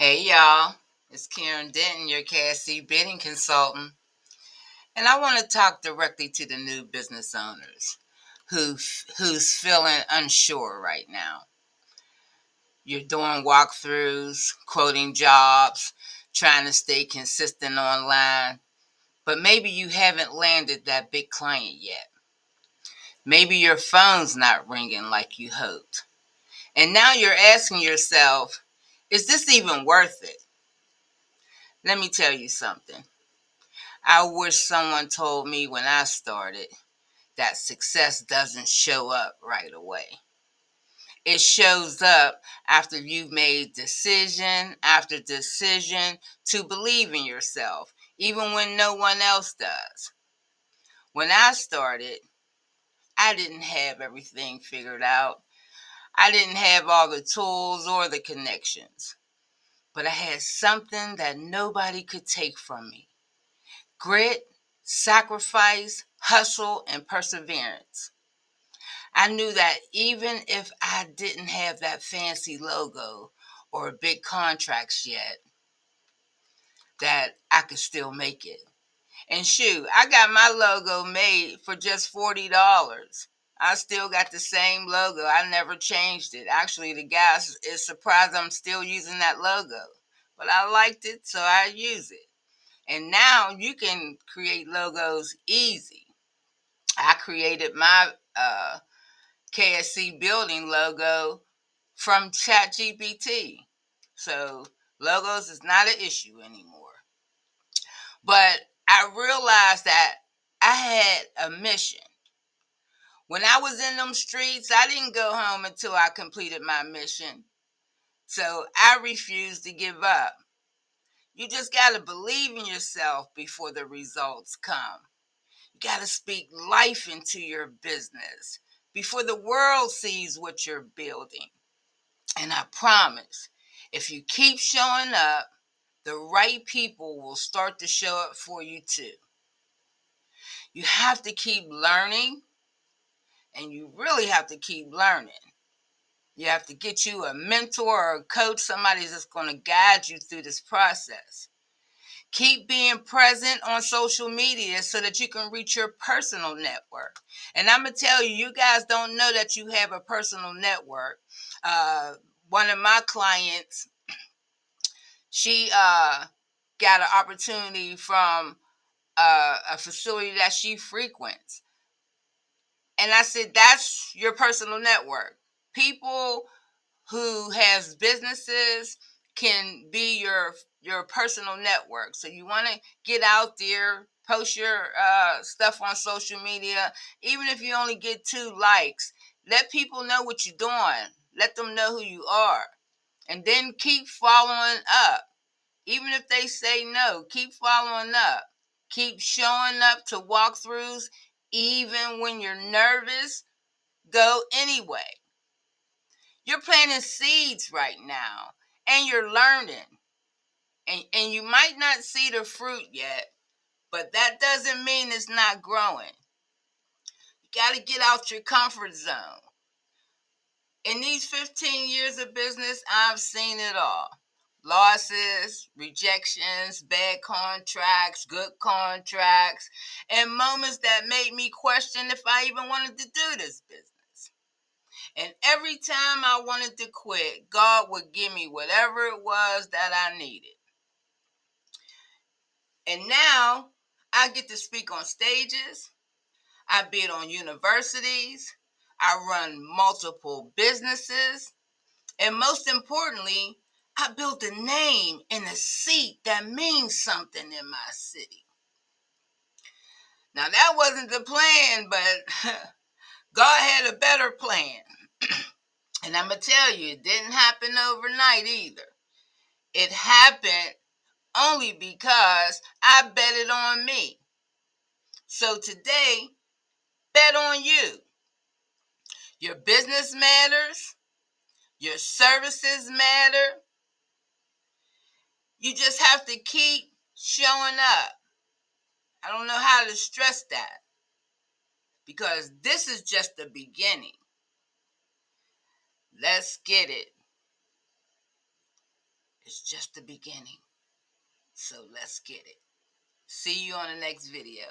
Hey y'all, it's Karen Denton, your KSC bidding consultant, and I want to talk directly to the new business owners who's feeling unsure right now. You're doing walkthroughs, quoting jobs, trying to stay consistent online, but maybe you haven't landed that big client yet. Maybe your phone's not ringing like you hoped. And now you're asking yourself, is this even worth it? Let me tell you something. I wish someone told me when I started that success doesn't show up right away. It shows up after you've made decision after decision to believe in yourself, even when no one else does. When I started, I didn't have everything figured out. I didn't have all the tools or the connections, but I had something that nobody could take from me: grit, sacrifice, hustle, and perseverance. I knew that even if I didn't have that fancy logo or big contracts yet, that I could still make it. And shoot, I got my logo made for just $40. I still got the same logo. I never changed it. Actually, the guy is surprised I'm still using that logo. But I liked it, so I use it. And now you can create logos easy. I created my KSC building logo from ChatGPT. So logos is not an issue anymore. But I realized that I had a mission. When I was in them streets, I didn't go home until I completed my mission. So I refused to give up. You just got to believe in yourself before the results come. You got to speak life into your business before the world sees what you're building. And I promise, if you keep showing up, the right people will start to show up for you too. You have to keep learning, and you really have to keep learning. You have to get you a mentor or a coach, somebody that's going to guide you through this process. Keep being present on social media so that you can reach your personal network. And I'm going to tell you, you guys don't know that you have a personal network. One of my clients, she got an opportunity from a facility that she frequents. And I said, that's your personal network. People who has businesses can be your personal network. So you want to get out there, post your stuff on social media, even if you only get 2 likes. Let people know what you're doing. Let them know who you are, and then keep following up. Even if they say no, keep following up. Keep showing up to walkthroughs, even when you're nervous. Go anyway. You're planting seeds right now, and you're learning. And you might not see the fruit yet, but that doesn't mean it's not growing. You got to get out your comfort zone. In these 15 years of business, I've seen it all: losses, rejections, bad contracts, good contracts, and moments that made me question if I even wanted to do this business. And every time I wanted to quit, God would give me whatever it was that I needed. And now I get to speak on stages. I bid on universities. I run multiple businesses. And most importantly, I built a name and a seat that means something in my city. Now, that wasn't the plan, but God had a better plan. And I'm going to tell you, it didn't happen overnight either. It happened only because I betted on me. So today, bet on you. Your business matters. Your services matter. You just have to keep showing up. I don't know how to stress that, because this is just the beginning. Let's get it. It's just the beginning. So let's get it. See you on the next video.